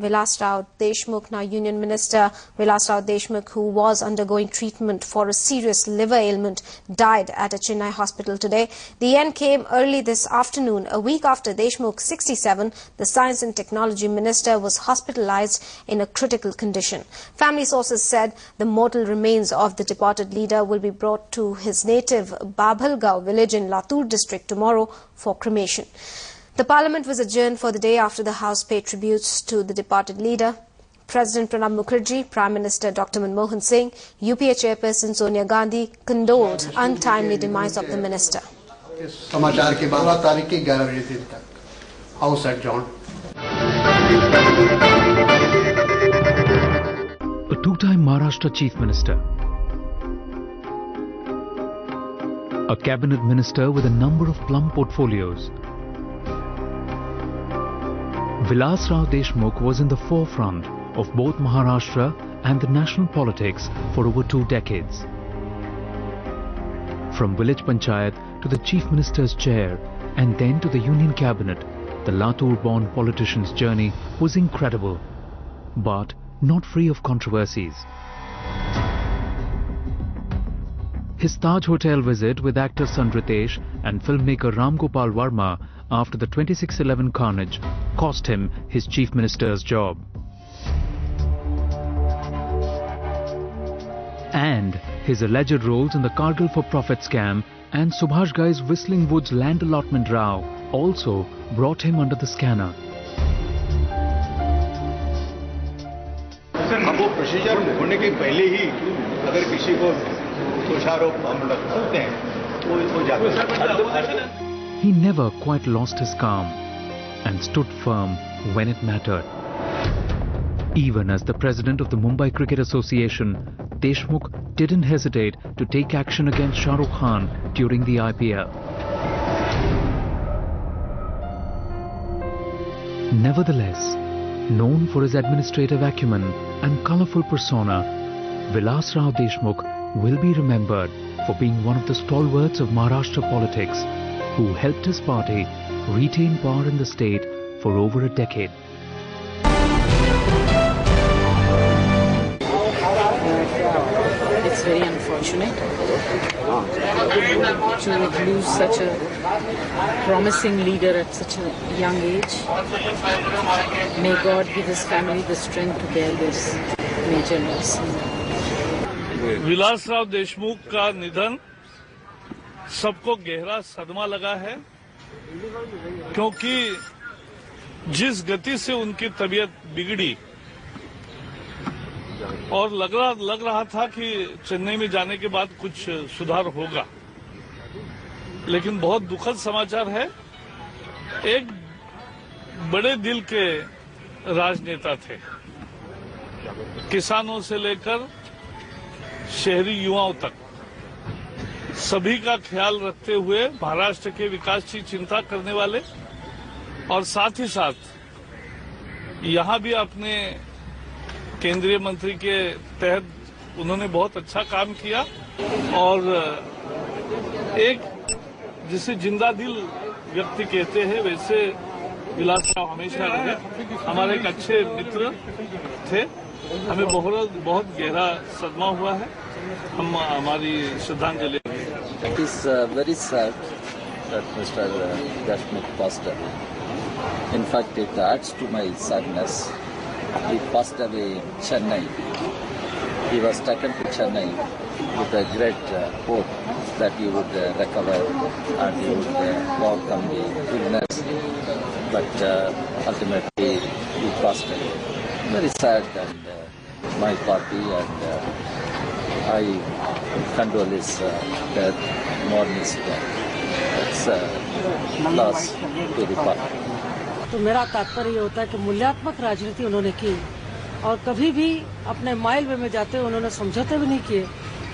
Vilas Rao Deshmukh, now Union Minister Vilas Rao Deshmukh, who was undergoing treatment for a serious liver ailment, died at a Chennai hospital today. The end came early this afternoon, a week after Deshmukh, 67, the Science and Technology Minister, was hospitalized in a critical condition. Family sources said the mortal remains of the departed leader will be brought to his native Babhalgaon village in Latur district tomorrow for cremation. The Parliament was adjourned for the day after the House paid tributes to the departed leader. President Pranab Mukherjee, Prime Minister Dr. Manmohan Singh, UPA Chairperson Sonia Gandhi condoled untimely demise of the minister. समाचार के 12 तारीख की 11 बजे तक house adjourn. A two-time Maharashtra Chief Minister, a cabinet minister with a number of plum portfolios. Vilas Rao Deshmukh was in the forefront of both Maharashtra and the national politics for over 2 decades. From village panchayat to the chief minister's chair and then to the union cabinet, the Latur-born politician's journey was incredible, but not free of controversies. His Taj Hotel visit with actor Sanritesh and filmmaker Ram Gopal Varma after the 26/11 carnage cost him his chief minister's job. And his alleged roles in the Kargil for Profit scam and Subhash Ghai's Whistling Woods land allotment row also brought him under the scanner. अब वो procedure होने के पहले ही अगर किसी को दोषारोप हम लगते हैं तो जाकर. He never quite lost his calm and stood firm when it mattered. Even as the president of the Mumbai Cricket Association, Deshmukh didn't hesitate to take action against Shah Rukh Khan during the IPL. Nevertheless, known for his administrative acumen and colourful persona, Vilas Rao Deshmukh will be remembered for being one of the stalwarts of Maharashtra politics who helped his party retain power in the state for over a decade. It's very unfortunate to lose such a promising leader at such a young age. May God give his family the strength to bear this major loss. विलास राव देशमुख का निधन सबको गहरा सदमा लगा है, क्योंकि जिस गति से उनकी तबीयत बिगड़ी और लग रहा था कि चेन्नई में जाने के बाद कुछ सुधार होगा, लेकिन बहुत दुखद समाचार है. एक बड़े दिल के राजनेता थे, किसानों से लेकर शहरी युवाओं तक सभी का ख्याल रखते हुए महाराष्ट्र के विकास की चिंता करने वाले, और साथ ही साथ यहां भी अपने केंद्रीय मंत्री के तहत उन्होंने बहुत अच्छा काम किया. और एक जिसे जिंदा दिल व्यक्ति कहते हैं, वैसे विलास राव हमेशा रहे. हमारे एक अच्छे मित्र थे. हमें बहुत गहरा सदमा हुआ है. हम हमारी श्रद्धांजलि. It is very sad that Mr. Deshmukh passed away. In fact, it adds to my sadness. He passed away in Chennai. He was taken to Chennai with a great hope that he would recover and he would overcome the illness. But ultimately, he passed away. Very sad, and my party and I condole his death, mourn his death. It's a loss to the party. तो मेरा तात्पर्य ये होता है कि मूल्यात्मक राजनीति उन्होंने की और कभी भी अपने माइल वे में जाते हुए उन्होंने समझौते भी नहीं किए,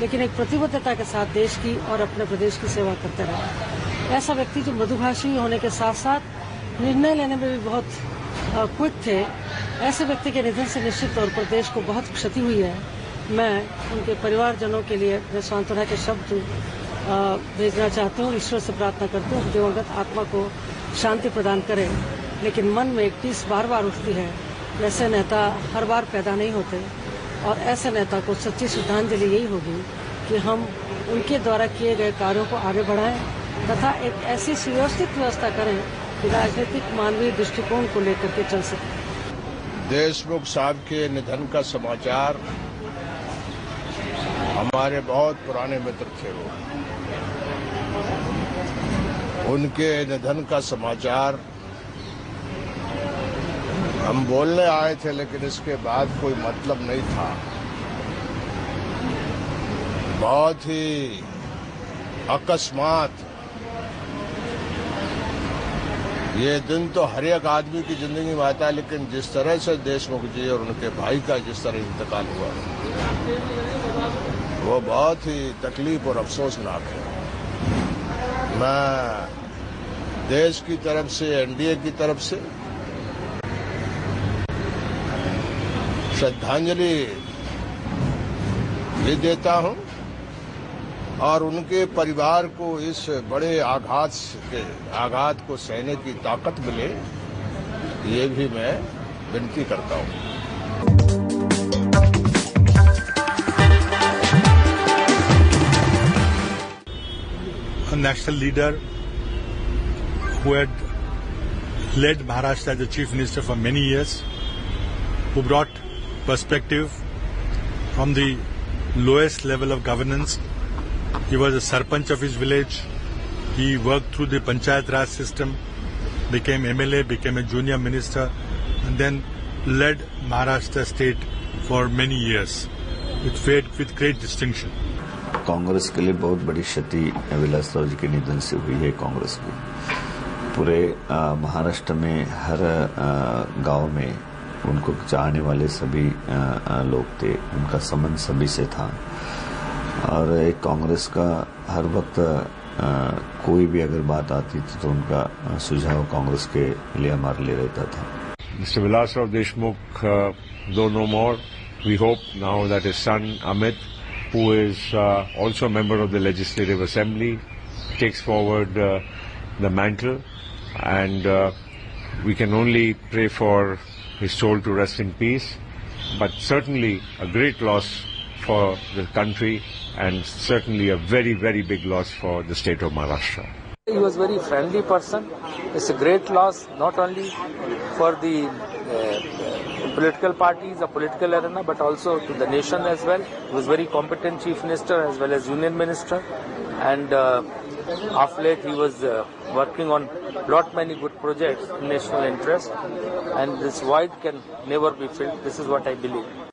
लेकिन एक प्रतिबद्धता के साथ देश की और अपने प्रदेश की सेवा करते रहे. ऐसा व्यक्ति जो मृदुभाषी होने के साथ साथ निर्णय लेने में भी बहुत क्विक थे, ऐसे व्यक्ति के निधन से निश्चित तौर पर देश को बहुत क्षति हुई है. मैं उनके परिवारजनों के लिए अपने सांत्वना के शब्द भेजना चाहती हूँ. ईश्वर से प्रार्थना करती हूँ दिवंगत आत्मा को शांति प्रदान करें, लेकिन मन में एक टीस बार बार उठती है वैसे नेता हर बार पैदा नहीं होते और ऐसे नेता को सच्ची श्रद्धांजलि यही होगी कि हम उनके द्वारा किए गए कार्यों को आगे बढ़ाएं तथा एक ऐसी सुव्यवस्थित व्यवस्था करें कि राजनीतिक मानवीय दृष्टिकोण को लेकर के चल सके। देशमुख साहब के निधन का समाचार, हमारे बहुत पुराने मित्र थे वो, उनके निधन का समाचार हम बोलने आए थे, लेकिन इसके बाद कोई मतलब नहीं था। बहुत ही अकस्मात ये दिन तो हर एक आदमी की जिंदगी में आता है, लेकिन जिस तरह से देशमुख जी और उनके भाई का जिस तरह इंतकाल हुआ वो बहुत ही तकलीफ और अफसोसनाक है। मैं देश की तरफ से, एनडीए की तरफ से श्रद्धांजलि भी देता हूं और उनके परिवार को इस बड़े आघात को सहने की ताकत मिले, ये भी मैं विनती करता हूं। A national leader who had led Maharashtra as the chief minister for many years, who brought perspective from the lowest level of governance. He was a sarpanch of his village. He worked through the Panchayat Raj system, became MLA, became a junior minister, and then led Maharashtra state for many years with great distinction. Congress के लिए बहुत बड़ी क्षति विलासराव जी के निधन से हुई है। कांग्रेस की पूरे महाराष्ट्र में हर गांव में उनको चाहने वाले सभी लोग थे, उनका संबंध सभी से था और एक कांग्रेस का हर वक्त कोई भी अगर बात आती थी तो उनका सुझाव कांग्रेस के लिए हमारे लिए रहता था। Mr. Vilasrao Deshmukh, though no more, we hope now that his son Amit, who is also a member of the Legislative Assembly, takes forward the mantle, and we can only pray for his soul to rest in peace, but certainly a great loss for the country and certainly a very, very big loss for the state of Maharashtra. He was a very friendly person. It's a great loss not only for the political parties, the political arena, but also to the nation as well. He was very competent chief minister as well as union minister, and of late he was working on many good projects in national interest, and this void can never be filled. This is what I believe.